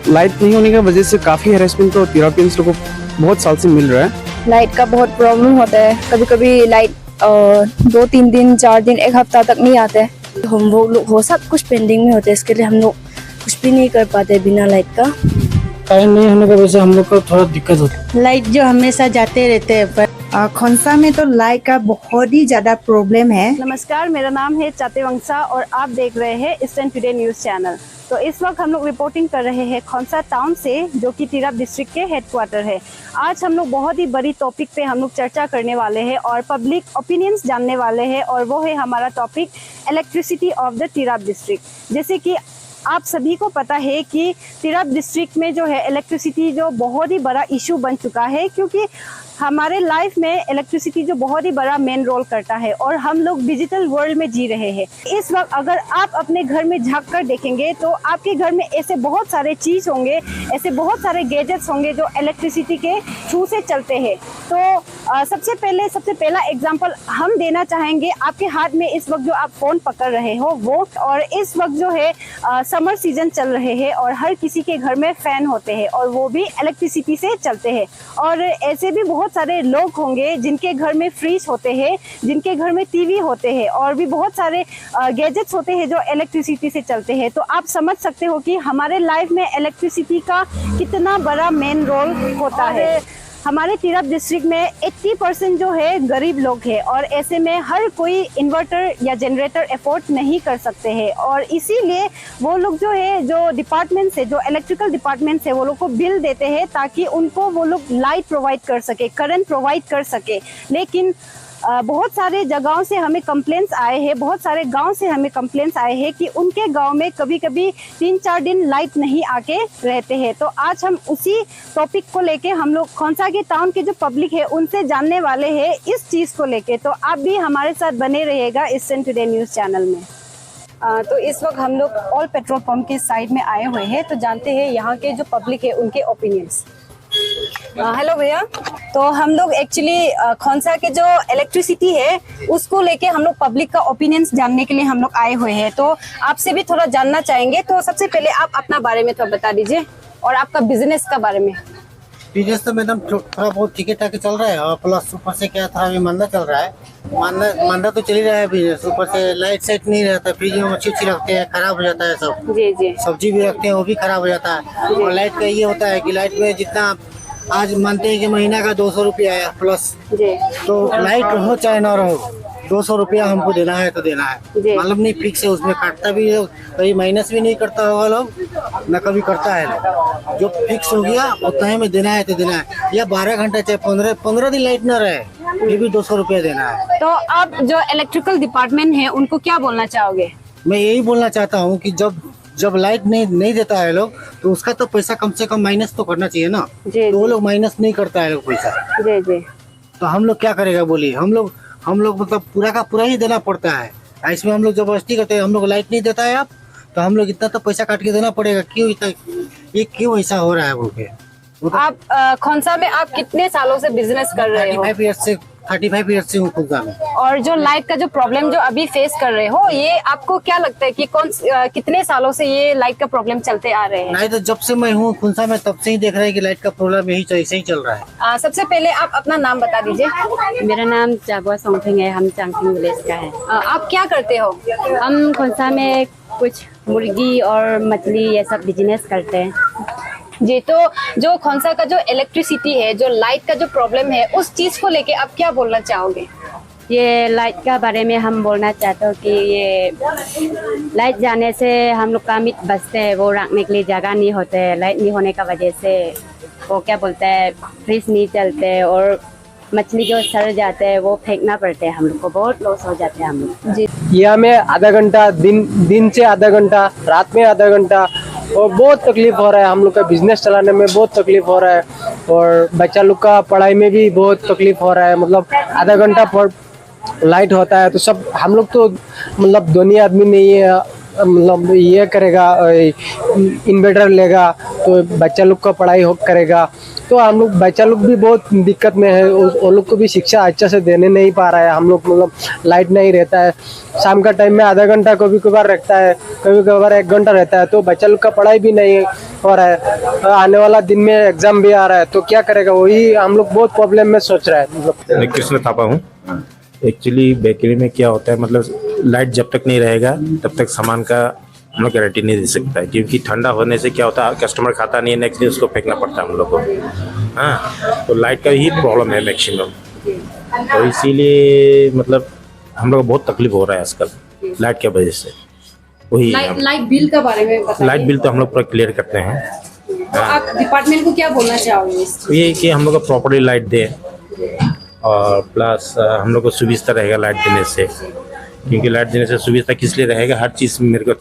Light नहीं होने की वजह से काफ़ी हैरेसमेंट तो यूरोपियंस लोगों को बहुत साल से मिल रहा है। लाइट का बहुत प्रॉब्लम होता है, कभी कभी लाइट 2-3 दिन 4 दिन 1 हफ्ता तक नहीं आते। हम वो लोग हो सब कुछ पेंडिंग में होते हैं, इसके लिए हम लोग कुछ भी नहीं कर पाते बिना लाइट का। लाइट नहीं होने की वजह से हम लोग को थोड़ा दिक्कत होती है। लाइट जो हमेशा जाते रहते हैं पर खोंसा में तो लाइट का बहुत ही ज्यादा प्रॉब्लम है। नमस्कार, मेरा नाम है चाते वंशा और आप देख रहे हैं ईस्टर्न टुडे न्यूज चैनल। तो इस वक्त हम लोग रिपोर्टिंग कर रहे हैं खोंसा टाउन से, जो कि तिरप डिस्ट्रिक्ट के हेडक्वार्टर है। आज हम लोग बहुत ही बड़ी टॉपिक पे हम लोग चर्चा करने वाले हैं और पब्लिक ओपिनियंस जानने वाले हैं, और वो है हमारा topic elasticity of the Tirap district. जैसे कि आप सभी को पता है कि तिरप डिस्ट्रिक्ट में जो है इलेक्ट्रिसिटी जो बहुत ही बड़ा इशू बन चुका है, क्योंकि हमारे लाइफ में इलेक्ट्रिसिटी जो बहुत ही बड़ा मेन रोल करता है और हम लोग डिजिटल वर्ल्ड में जी रहे हैं। इस वक्त अगर आप अपने घर में झांक कर देखेंगे तो आपके घर में ऐसे बहुत सारे चीज होंगे, ऐसे बहुत सारे गैजेट्स होंगे जो इलेक्ट्रिसिटी के थ्रू से चलते हैं। तो सबसे पहला एग्जांपल हम देना चाहेंगे। आपके हाथ में इस वक्त जो आप फोन पकड़ रहे हो वो, और इस वक्त जो है समर सीजन चल रहे हैं और हर किसी के घर में फैन होते हैं और वो भी इलेक्ट्रिसिटी से चलते हैं। और ऐसे भी बहुत सारे लोग होंगे जिनके घर में फ्रिज होते हैं, जिनके घर में टीवी होते हैं और भी बहुत सारे गैजेट्स होते हैं जो इलेक्ट्रिसिटी से चलते हैं। तो आप समझ सकते हो कि हमारे लाइफ में इलेक्ट्रिसिटी का कितना बड़ा मेन रोल होता है। हमारे तिरप डिस्ट्रिक्ट में 80% जो है गरीब लोग हैं और ऐसे में हर कोई इन्वर्टर या जनरेटर अफोर्ड नहीं कर सकते हैं, और इसीलिए वो लोग जो है जो डिपार्टमेंट से, जो इलेक्ट्रिकल डिपार्टमेंट से वो लोग को बिल देते हैं ताकि उनको वो लोग लाइट प्रोवाइड कर सके, करंट प्रोवाइड कर सके। लेकिन बहुत सारे जगहों से हमें कंप्लेंट्स आए हैं, बहुत सारे गांव से हमें कंप्लेंट्स आए हैं कि उनके गांव में कभी कभी 3-4 दिन लाइट नहीं आके रहते हैं। तो आज हम उसी टॉपिक को लेके हम लोग खोंसा के टाउन के जो पब्लिक है उनसे जानने वाले हैं इस चीज़ को लेके। तो आप भी हमारे साथ बने रहिएगा ईस्टर्न टुडे न्यूज़ चैनल में। तो इस वक्त हम लोग ऑल पेट्रोल पंप के साइड में आए हुए हैं, तो जानते हैं यहाँ के जो पब्लिक है उनके ओपिनियंस। हेलो भैया, तो हम लोग एक्चुअली खोंसा के जो इलेक्ट्रिसिटी है उसको लेके हम लोग पब्लिक का ओपिनियंस जानने के लिए हम लोग आए हुए हैं। तो आपसे भी थोड़ा जानना चाहेंगे। तो सबसे पहले आप अपना बारे में थोड़ा बता दीजिए और आपका बिजनेस का बारे में। बिजनेस तो मैडम थोड़ा बहुत ठीक ठाक चल रहा है, और प्लस ऊपर से क्या थोड़ा अभी मंदा चल रहा है। मंदा तो चल ही रहा है बिजनेस, ऊपर से लाइट सेट नहीं रहता, फ्रिज में मच्छी रखते हैं, खराब हो जाता है सब। जी जी। सब्जी भी रखते हैं वो भी खराब हो जाता है। और लाइट का ये होता है कि लाइट में जितना आज मानते हैं कि महीना का 200 रुपया आया प्लस जी, तो लाइट रहो चाहे ना रहो 200 रुपया हमको देना है तो देना है। मालूम नहीं फिक्स है, उसमें काटता भी है, कभी माइनस भी नहीं करता होगा लोग, न कभी करता है लोग। जो फिक्स हो गया उतना ही में देना है तो देना है, या 12 घंटा चाहे 15 दिन लाइट न रहे ये भी 200 रुपया देना है। तो आप जो इलेक्ट्रिकल डिपार्टमेंट है उनको क्या बोलना चाहोगे? मैं यही बोलना चाहता हूँ कि जब लाइट नहीं देता है लोग तो उसका तो पैसा कम से कम माइनस तो करना चाहिए ना। तो वो लोग माइनस नहीं करता है लोग पैसा। जी जी। तो हम लोग क्या करेगा बोलिए, हम लोग मतलब पूरा का पूरा ही देना पड़ता है। इसमें हम लोग जबरदस्ती करते हैं, हम लोग लाइट नहीं देता है आप तो हम लोग इतना तो पैसा काट के देना पड़ेगा। क्यों इतना, ये क्यों ऐसा हो रहा है बोल के। आप खोंसा में आप कितने सालों से बिजनेस कर रहे हो? 35 ईयर्स से हूँ खोंसा में। और जो लाइट का जो प्रॉब्लम जो अभी फेस कर रहे हो, ये आपको क्या लगता है कि कितने सालों से ये लाइट का प्रॉब्लम चलते आ रहे हैं? नहीं तो जब से मैं हूँ खोंसा में तब से ही देख रहे हैं कि लाइट का प्रॉब्लम ऐसे ही चल रहा है। सबसे पहले आप अपना नाम बता दीजिए। मेरा नाम जागवा सोंगफिंग है, हम चांगफिंग विलेज का है। आप क्या करते हो? हम खोंसा में कुछ मुर्गी और मछली ये सब बिजनेस करते हैं। जी, तो जो खोंसा का जो इलेक्ट्रिसिटी है, जो लाइट का जो प्रॉब्लम है, उस चीज को लेके आप क्या बोलना चाहोगे? ये लाइट का बारे में हम बोलना चाहते हो कि ये लाइट जाने से हम लोग का मीट बचते हैं, वो रखने के लिए जगह नहीं होते है। लाइट नहीं होने का वजह से वो क्या बोलते हैं, फ्रिज नहीं चलते और मछली जो सड़ जाते हैं वो फेंकना पड़ते हैं, हम लोग को बहुत लॉस हो जाते हैं हम लोग। जी, ये हमें आधा घंटा दिन से आधा घंटा, रात में आधा घंटा, और बहुत तकलीफ हो रहा है। हम लोग का बिजनेस चलाने में बहुत तकलीफ हो रहा है और बच्चा लोग का पढ़ाई में भी बहुत तकलीफ हो रहा है। मतलब आधा घंटा पर लाइट होता है तो सब हम लोग तो मतलब दोनों आदमी नहीं है, मतलब ये करेगा इन्वर्टर लेगा तो बच्चा लोग का पढ़ाई करेगा। तो हम लोग बच्चा लोग भी बहुत दिक्कत में है, वो लोग को भी शिक्षा अच्छा से देने नहीं पा रहा है। हम लोग मतलब लाइट नहीं रहता है, शाम का टाइम में आधा घंटा कभी कभार रहता है, कभी कभार 1 घंटा रहता है, तो बच्चा लोग का पढ़ाई भी नहीं हो रहा है, आने वाला दिन में एग्जाम भी आ रहा है, तो क्या करेगा, वही हम लोग बहुत प्रॉब्लम में सोच रहे हैं। मतलब मैं कृष्ण थापा हूँ। एक्चुअली बेकरी में क्या होता है, मतलब लाइट जब तक नहीं रहेगा तब तक सामान का हम लोग गारंटी नहीं दे सकता है, क्योंकि ठंडा होने से क्या होता है, कस्टमर खाता नहीं है, नेक्स्ट डे उसको फेंकना पड़ता है हम लोग को। हाँ, तो लाइट का ही प्रॉब्लम है मैक्सिमम, तो इसीलिए मतलब हम लोग को बहुत तकलीफ हो रहा है आजकल लाइट की वजह से। वही लाइट बिल के बारे में बताइए। लाइट बिल तो हम लोग पूरा क्लियर करते हैं। तो आप डिपार्टमेंट को क्या बोलना चाहोगे? तो ये कि हम लोग को प्रॉपर्ली लाइट दे, और प्लस हम लोग को सुविधा रहेगा लाइट देने से, क्योंकि लाइट देने से सुविधा किस लिए रहेगा, हर चीज़ मेरे को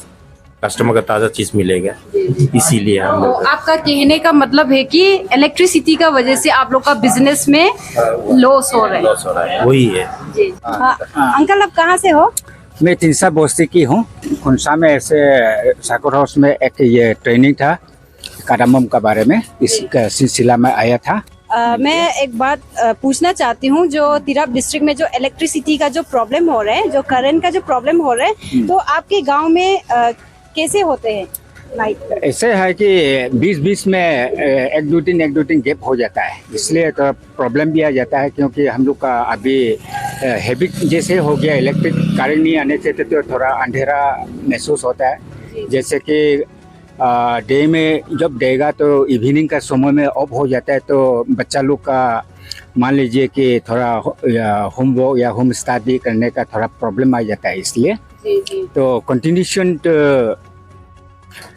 कस्टमर का ताज़ा चीज़ मिलेगा, इसीलिए हम तो लोग। आपका कहने का मतलब है कि इलेक्ट्रिसिटी का वजह से आप लोग का बिजनेस में लॉस हो रहा है। वही है। जी। अंकल आप कहाँ से हो? मैं तिनसा बस्ती की हूँ। खुनसा में ऐसे साकुर हाउस में एक ये ट्रेनिंग था कार्डामम के बारे में, इस सिलसिला में आया था। मैं एक बात पूछना चाहती हूँ, जो तिराप डिस्ट्रिक्ट में जो इलेक्ट्रिसिटी का जो प्रॉब्लम हो रहा है, जो करंट का जो प्रॉब्लम हो रहा है, तो आपके गांव में कैसे होते हैं लाइट? ऐसे है कि 20-20 में एक दो दिन गैप हो जाता है, इसलिए तो प्रॉब्लम भी आ जाता है, क्योंकि हम लोग का अभी हैबिट जैसे हो गया, इलेक्ट्रिक करंट नहीं आने से तो थोड़ा अंधेरा महसूस होता है। जैसे कि डे में जब देगा तो इवनिंग का समय में ऑफ हो जाता है, तो बच्चा लोग का मान लीजिए कि थोड़ा होमवर्क या होम स्टडी करने का थोड़ा प्रॉब्लम आ जाता है, इसलिए तो कंटिन्यूशन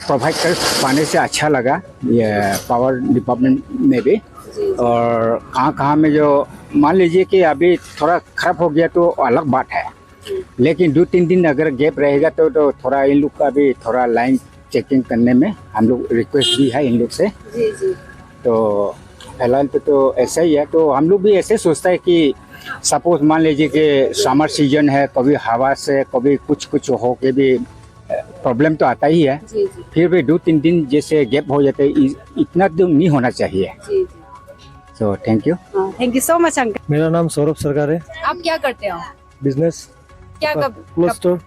प्रोवाइड कर पाने से अच्छा लगा ये पावर डिपार्टमेंट में भी। और कहाँ में जो मान लीजिए कि अभी थोड़ा खराब हो गया तो अलग बात है, लेकिन 2-3 दिन अगर गैप रहेगा तो थोड़ा इन लोग का भी थोड़ा लाइन चेकिंग करने में हम लोग रिक्वेस्ट भी है इन लोग से। तो फिलहाल तो ऐसा ही है, तो हम लोग भी ऐसे सोचता है कि सपोज मान लीजिए कि समर सीजन है, कभी हवा से कभी कुछ हो के भी प्रॉब्लम तो आता ही है, फिर भी 2-3 दिन जैसे गैप हो जाते हैं, इतना तो नहीं होना चाहिए। तो thank you so much uncle. मेरा नाम सौरभ सरकार है। आप क्या करते हो? बिजनेस क्या क्लोथ स्टोर।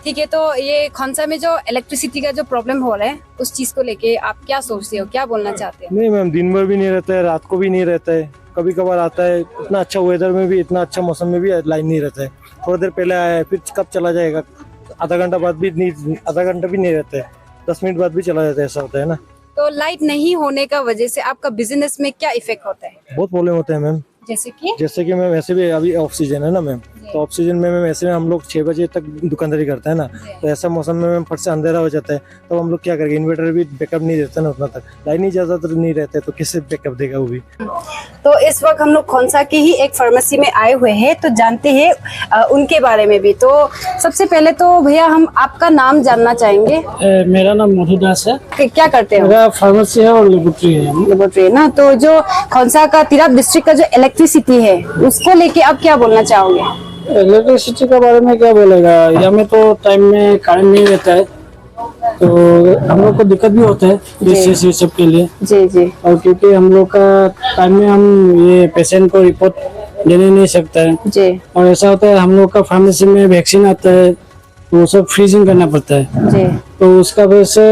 ठीक है, तो ये खोंसा में जो इलेक्ट्रिसिटी का जो प्रॉब्लम हो रहा है, उस चीज को लेके आप क्या सोचते हो, क्या बोलना चाहते हो? नहीं मैम, दिन भर भी नहीं रहता है, रात को भी नहीं रहता है, कभी कभार आता है। इतना अच्छा वेदर में भी, इतना अच्छा मौसम में भी लाइन नहीं रहता है। थोड़ी देर पहले आया है, फिर कब चला जाएगा, आधा घंटा बाद भी नहीं, आधा घंटा भी नहीं रहता है, 10 मिनट बाद भी चला जाता है, ऐसा होता है ना। तो लाइट नहीं होने का वजह से आपका बिजनेस में क्या इफेक्ट होता है? बहुत प्रॉब्लम होता है मैम। जैसे कि मैम ऐसे भी अभी ऑफ सीजन है ना मैम, तो ऑफ सीजन में मैम ऐसे में हम लोग 6 बजे तक दुकानदारी करते हैं ना, तो ऐसा मौसम में मैम फट से अंधेरा हो जाता है, तो हम लोग क्या करेंगे, इन्वर्टर भी बैकअप नहीं देता ना उतना तक, लाइन ही ज्यादातर नहीं रहता, तो किससे बैकअप देगा वो भी। तो इस वक्त हम लोग खोंसा की ही एक फार्मेसी में आए हुए हैं, तो जानते हैं उनके बारे में भी। तो सबसे पहले तो भैया हम आपका नाम जानना चाहेंगे। मेरा नाम मधुदास है। क्या करते हो? मेरा फार्मेसी है और लेबोरेटरी है। लेबोरेटरी ना, तो जो खोंसा का तिराप डिस्ट्रिक्ट का जो इलेक्ट्रिसिटी है, उसको लेके आप क्या बोलना चाहोगे? इलेक्ट्रिसिटी के बारे में क्या बोलेगा, यहाँ में तो टाइम में करंट नहीं रहता है, तो हम लोग को दिक्कत भी होता है इस सब के लिए। जी। और क्योंकि हम लोग का टाइम में हम ये पेशेंट को रिपोर्ट देने नहीं सकता है जी, और ऐसा होता है हम लोग का फार्मेसी में वैक्सीन आता है, वो सब फ्रीजिंग करना पड़ता है जी, तो उसका वजह से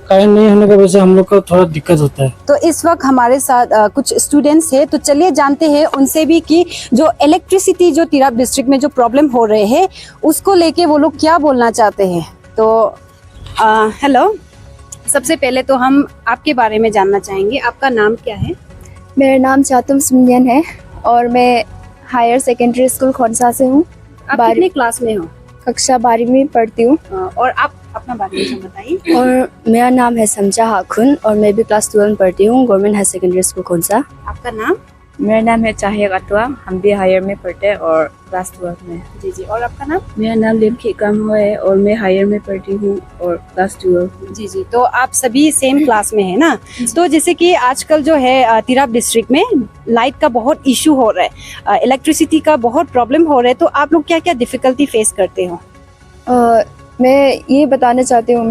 करंट नहीं होने की वजह से हम लोग को थोड़ा दिक्कत होता है। तो इस वक्त हमारे साथ कुछ स्टूडेंट्स हैं, तो चलिए जानते हैं उनसे भी कि जो इलेक्ट्रिसिटी जो तिराप डिस्ट्रिक्ट में जो प्रॉब्लम हो रहे हैं, उसको लेके वो लोग क्या बोलना चाहते हैं। तो हेलो, सबसे पहले तो हम आपके बारे में जानना चाहेंगे, आपका नाम क्या है? मेरा नाम चातुम सुमनियन है और मैं हायर सेकेंडरी स्कूल खोंसा से हूँ। आप कितने क्लास में हो? कक्षा 12वीं में पढ़ती हूँ। और आप अपना बारे में बताइए। और मेरा नाम है समझा हाखुन और मैं भी क्लास 12 में पढ़ती हूँ, government higher secondary school Khonsa. आपका नाम? मेरा नाम है चाहिए अटवा, हम भी हायर में पढ़ते हैं और क्लास 12 में। जी। और आपका नाम? मेरा नाम लिमखी कम है और मैं हायर में पढ़ती हूँ और क्लास 12। जी। तो आप सभी सेम क्लास में है ना। तो जैसे कि आजकल जो है तिराप डिस्ट्रिक्ट में लाइट का बहुत इशू हो रहा है, इलेक्ट्रिसिटी का बहुत प्रॉब्लम हो रहा है, तो आप लोग क्या क्या डिफिकल्टी फेस करते हो? मैं ये बताना चाहती हूँ,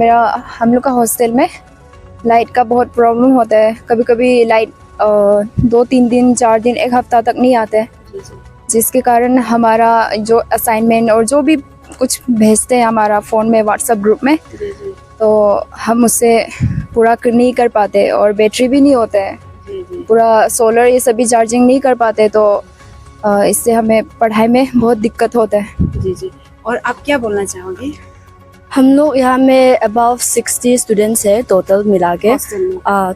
हम लोग का हॉस्टल में लाइट का बहुत प्रॉब्लम होता है। कभी कभी लाइट 2-3 दिन 4 दिन 1 हफ्ता तक नहीं आता है, जिसके कारण हमारा जो असाइनमेंट और जो भी कुछ भेजते हैं हमारा फ़ोन में व्हाट्सएप ग्रुप में, तो हम उससे पूरा नहीं कर पाते और बैटरी भी नहीं होता है, पूरा सोलर ये सभी चार्जिंग नहीं कर पाते, तो इससे हमें पढ़ाई में बहुत दिक्कत होता है। जी जी। और आप क्या बोलना चाहोगे? हम लोग यहाँ में अबाउट 60 स्टूडेंट्स है टोटल मिला के।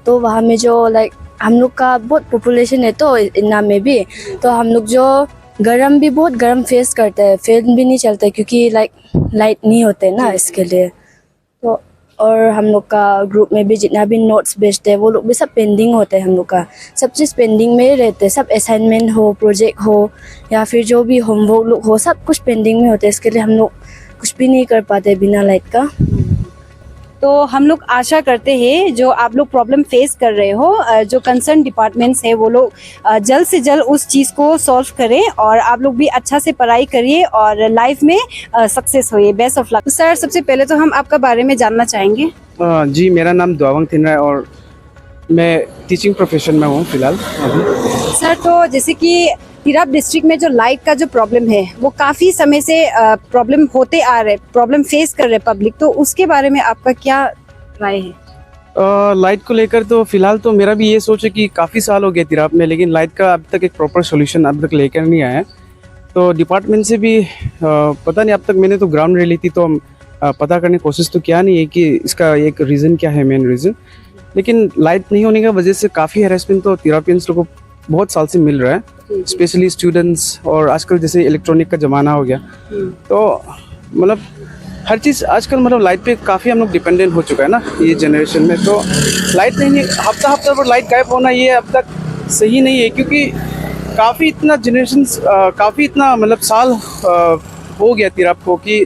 तो वहाँ में जो लाइक हम लोग का बहुत पॉपुलेशन है तो इतना में भी, तो हम लोग जो गर्म भी बहुत गर्म फेस करते हैं, फैन भी नहीं चलते क्योंकि लाइक लाइट नहीं होते ना इसके लिए। तो और हम लोग का ग्रुप में भी जितना भी नोट्स भेजते हैं वो लोग भी सब पेंडिंग होते हैं, हम लोग का सब चीज़ पेंडिंग में ही रहते हैं, सब असाइनमेंट हो, प्रोजेक्ट हो या फिर जो भी होमवर्क लोग हो, सब कुछ पेंडिंग में होते हैं। इसके लिए हम लोग कुछ भी नहीं कर पाते बिना लाइट का। तो हम लोग आशा करते हैं जो आप लोग प्रॉब्लम फेस कर रहे हो, जो कंसर्न डिपार्टमेंट्स है वो लोग जल्द से जल्द उस चीज़ को सॉल्व करें और आप लोग भी अच्छा से पढ़ाई करिए और लाइफ में सक्सेस होइए। Best of luck. सर, सबसे पहले तो हम आपका बारे में जानना चाहेंगे। जी, मेरा नाम दुआवंग थिनरा है और मैं टीचिंग प्रोफेशन में हूँ फिलहाल अभी। सर, तो जैसे कि तिराप डिस्ट्रिक्ट में जो लाइट का जो प्रॉब्लम है वो काफ़ी समय से प्रॉब्लम होते आ रहे, प्रॉब्लम फेस कर रहे पब्लिक, तो उसके बारे में आपका क्या राय है? लाइट को लेकर तो फिलहाल तो मेरा भी ये सोच है कि काफ़ी साल हो गए तिराप में, लेकिन लाइट का अब तक एक प्रॉपर सोल्यूशन अब तक लेकर नहीं आया है। तो डिपार्टमेंट से भी पता नहीं, अब तक मैंने तो ग्राउंड ले ली थी तो पता करने की कोशिश तो किया नहीं है कि इसका एक रीज़न क्या है, मेन रीज़न। लेकिन लाइट नहीं होने की वजह से काफ़ी हैरेसमेंट तो तिरापियंस लोगों को बहुत साल से मिल रहा है, स्पेशली स्टूडेंट्स। और आजकल जैसे इलेक्ट्रॉनिक का ज़माना हो गया तो मतलब हर चीज़ आजकल मतलब लाइट पे काफ़ी हम लोग डिपेंडेंट हो चुका है ना ये जनरेशन में। तो लाइट नहीं, हफ्ता पर लाइट गायब होना ये अब तक सही नहीं है, क्योंकि काफ़ी इतना जनरेशन काफ़ी इतना मतलब साल हो गया तिराप को कि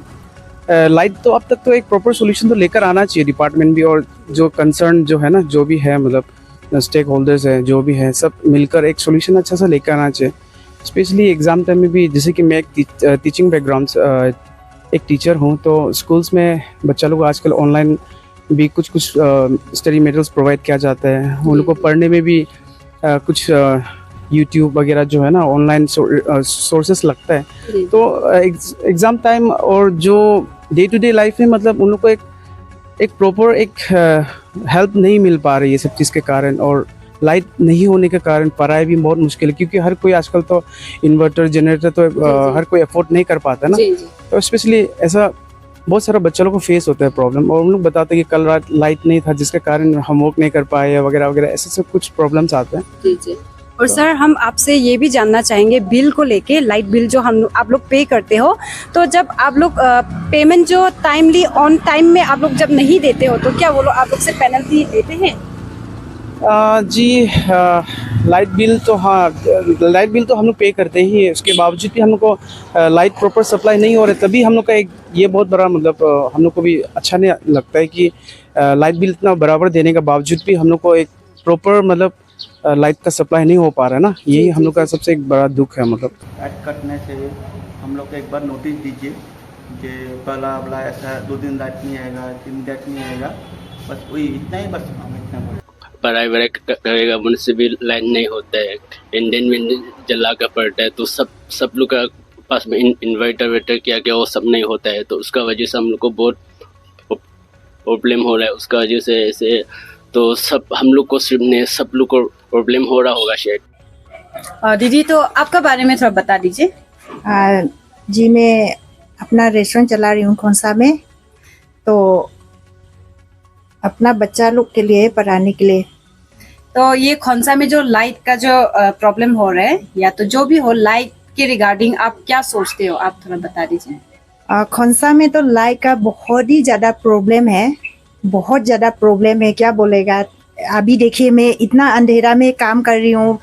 लाइट तो अब तक तो एक प्रॉपर सोल्यूशन तो लेकर आना चाहिए डिपार्टमेंट भी, और जो कंसर्न जो है ना, जो भी है मतलब स्टेक होल्डर्स है, जो भी है, सब मिलकर एक सोल्यूशन अच्छा सा लेकर आना चाहिए। स्पेशली एग्ज़ाम टाइम में भी, जैसे कि मैं एक टीचिंग बैकग्राउंड एक टीचर हूँ, तो स्कूल्स में बच्चा लोग आजकल ऑनलाइन भी कुछ स्टडी मटेरियल्स प्रोवाइड किया जाता है। उन लोग को पढ़ने में भी कुछ यूट्यूब वगैरह जो है ना ऑनलाइन सोर्सेस लगता है। तो एग्ज़ाम टाइम और जो डे टू डे लाइफ में मतलब उन लोग को एक प्रॉपर एक हेल्प नहीं मिल पा रही है सब चीज़ के कारण, और लाइट नहीं होने के कारण पढ़ाई भी बहुत मुश्किल है, क्योंकि हर कोई आजकल तो इन्वर्टर जनरेटर तो हर कोई अफोर्ड नहीं कर पाता ना। तो स्पेशली ऐसा बहुत सारा बच्चों को फेस होता है प्रॉब्लम, और उन लोग बताते हैं कि कल रात लाइट नहीं था जिसके कारण होमवर्क नहीं कर पाए वगैरह वगैरह, ऐसे सब कुछ प्रॉब्लम्स आते हैं। और सर, हम आपसे ये भी जानना चाहेंगे बिल को लेके, लाइट बिल जो आप लोग पे करते हो, तो जब आप लोग पेमेंट जो टाइमली ऑन टाइम में आप लोग जब नहीं देते हो तो क्या वो लोग आप लोग से पेनल्टी देते हैं? जी, लाइट बिल तो हाँ, लाइट बिल तो हम लोग पे करते ही है। उसके बावजूद भी हम लोग को लाइट प्रॉपर सप्लाई नहीं हो रहे, तभी हम लोग का एक ये बहुत बड़ा मतलब हम लोग को भी अच्छा नहीं लगता है कि लाइट बिल इतना बराबर देने के बावजूद भी हम लोग को एक प्रॉपर मतलब लाइट का सप्लाई नहीं हो पा रहा है ना। यही हम लोग का सबसे एक बड़ा दुख है। मतलब लाइट कटने से हम लोग को एक बार नोटिस दीजिए कि पहला वाला ऐसा 2 दिन लाइट नहीं आएगा, 3 दिन लाइट नहीं आएगा, बस वही इतना ही, बस हम इतना बोल। पढ़ाई वढ़ाई करेगा उनसे भी लाइन नहीं होता है, इंडियन में जला कर पड़ता है, तो सब लोग का पास में इन्वर्टर वेटर क्या क्या वो सब नहीं होता है, तो उसका वजह से हम लोग को बहुत प्रॉब्लम हो रहा है। उसका वजह से ऐसे तो सब हम लोग को सिर्फ नहीं, सब लोग को प्रॉब्लम हो रहा होगा शायद। दीदी, तो आपका बारे में थोड़ा बता दीजिए। जी, मैं अपना रेस्टोरेंट चला रही हूँ खोंसा में, तो अपना बच्चा लोग के लिए पढ़ाने के लिए। तो ये खोंसा में जो लाइट का जो प्रॉब्लम हो रहा है, या तो जो भी हो लाइट के रिगार्डिंग आप क्या सोचते हो, आप थोड़ा बता दीजिए। खोंसा में तो लाइट का बहुत ही ज़्यादा प्रॉब्लम है, बहुत ज़्यादा प्रॉब्लम है, क्या बोलेगा। अभी देखिए, मैं इतना अंधेरा में काम कर रही हूँ,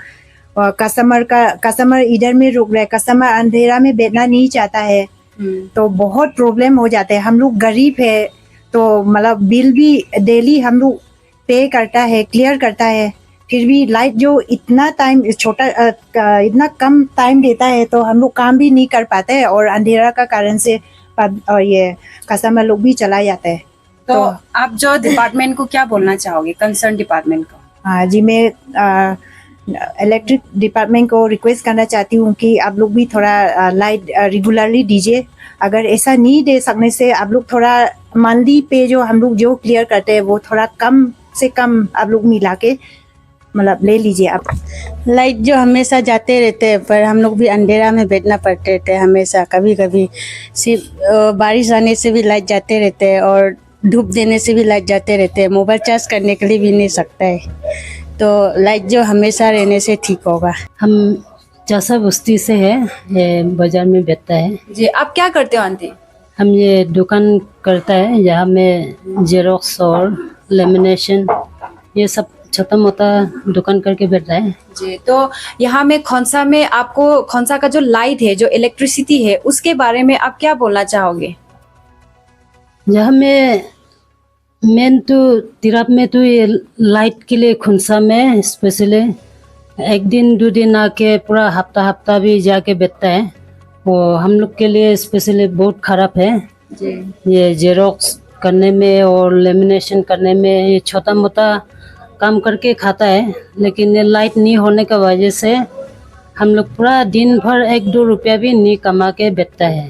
कस्टमर इधर में रुक रहा है, कस्टमर अंधेरा में बैठना नहीं चाहता है, तो बहुत प्रॉब्लम हो जाते हैं। हम लोग गरीब है, तो मतलब बिल भी डेली हम लोग पे करता है, क्लियर करता है, फिर भी लाइट जो इतना टाइम इतना कम टाइम देता है, तो हम लोग काम भी नहीं कर पाते हैं, और अंधेरा का कारण से ये कस्टमर लोग भी चला जाता है। तो आप जो डिपार्टमेंट को क्या बोलना चाहोगे, कंसर्न डिपार्टमेंट को? हाँ जी, मैं इलेक्ट्रिक डिपार्टमेंट को रिक्वेस्ट करना चाहती हूँ कि आप लोग भी थोड़ा लाइट रेगुलरली दीजिए। अगर ऐसा नहीं दे सकने से आप लोग थोड़ा मंथली पे जो हम लोग जो क्लियर करते हैं वो थोड़ा कम से कम आप लोग मिला के मतलब ले लीजिए आप। लाइट जो हमेशा जाते रहते हैं, पर हम लोग भी अंधेरा में बैठना पड़ते थे हमेशा। कभी कभी सिर्फ बारिश आने से भी लाइट जाते रहते हैं और धूप देने से भी लाइट जाते रहते हैं। मोबाइल चार्ज करने के लिए भी नहीं सकता है, तो लाइट जो हमेशा रहने से ठीक होगा। हम चासा बस्ती से है, ये बाजार में बेचता है। जी, आप क्या करते हो आंटी? हम ये दुकान करता है, यहाँ में जेरोक्स और लेमिनेशन ये सब छोटा मोटा दुकान करके बैठ रहा है। जी, तो यहाँ में खोंसा में आपको खोंसा का जो लाइट है, जो इलेक्ट्रिसिटी है, उसके बारे में आप क्या बोलना चाहोगे? यहाँ में मेन तो तिराप में तो ये लाइट के लिए खोंसा में स्पेशली एक दिन दो दिन आके पूरा हफ्ता भी जाके बैठता है। वो हम लोग के लिए स्पेशली बहुत खराब है। जी, ये जेरोक्स करने में और लेमिनेशन करने में ये छोटा मोटा काम करके खाता है, लेकिन ये लाइट नहीं होने की वजह से हम लोग पूरा दिन भर 1-2 रुपया भी नहीं कमा के बैठता है।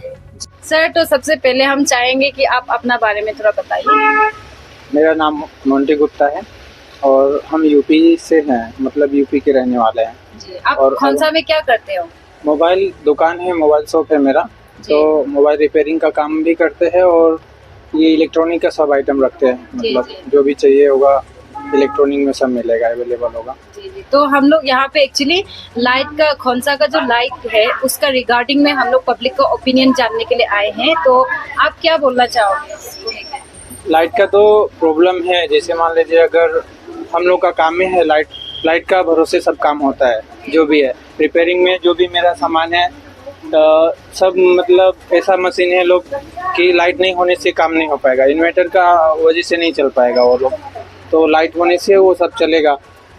सर, तो सबसे पहले हम चाहेंगे कि आप अपना बारे में थोड़ा बताइए। मेरा नाम मोंटी गुप्ता है और हम यूपी से हैं, मतलब यूपी के रहने वाले हैं। जी, आप खोंसा में क्या करते हो? मोबाइल दुकान है, मोबाइल शॉप है मेरा, तो मोबाइल रिपेयरिंग का काम भी करते हैं और ये इलेक्ट्रॉनिक का सब आइटम रखते हैं। मतलब जो भी चाहिए होगा इलेक्ट्रॉनिक में सब मिलेगा, अवेलेबल होगा। जी, तो हम लोग यहाँ पे एक्चुअली लाइट का, खोंसा का जो लाइट है उसका रिगार्डिंग में हम लोग पब्लिक का ओपिनियन जानने के लिए आए हैं, तो आप क्या बोलना चाहोगे? लाइट का तो प्रॉब्लम है, जैसे मान लीजिए अगर हम लोग का काम में है लाइट का भरोसे सब काम होता है। जो भी है रिपेयरिंग में जो भी मेरा सामान है सब मतलब ऐसा मशीन है लोग कि लाइट नहीं होने से काम नहीं हो पाएगा, इन्वर्टर का वजह से नहीं चल पाएगा वो लोग, तो लाइट होने से वो सब चलेगा।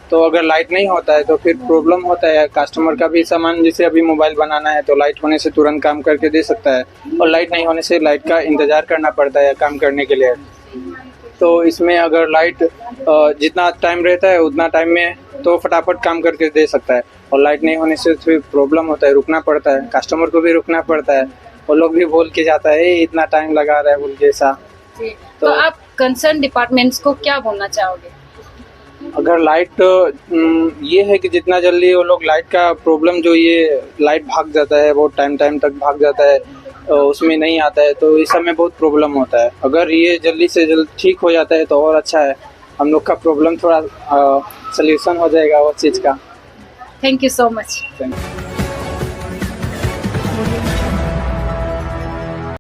तो अगर लाइट नहीं होता है तो फिर प्रॉब्लम होता है। कस्टमर का भी सामान, जैसे अभी मोबाइल बनाना है तो लाइट होने से तुरंत काम करके दे सकता है, और लाइट नहीं होने से लाइट का इंतज़ार करना पड़ता है काम करने के लिए। तो इसमें अगर लाइट जितना टाइम रहता है उतना टाइम में तो फटाफट काम करके दे सकता है, और लाइट नहीं होने से फिर प्रॉब्लम होता है, रुकना पड़ता है, कस्टमर को भी रुकना पड़ता है, वो लोग भी बोल के जाता है इतना टाइम लगा रहा है बोल के ऐसा। तो आप कंसर्न डिपार्टमेंट्स को क्या बोलना चाहोगे? अगर लाइट ये है कि जितना जल्दी वो लोग लाइट का प्रॉब्लम जो ये लाइट भाग जाता है, बहुत टाइम तक भाग जाता है, उसमें नहीं आता है, तो इस समय बहुत प्रॉब्लम होता है। अगर ये जल्दी से जल्द ठीक हो जाता है तो और अच्छा है, हम लोग का प्रॉब्लम थोड़ा सल्यूशन हो जाएगा वो चीज़ का। Thank you so much. Thank you.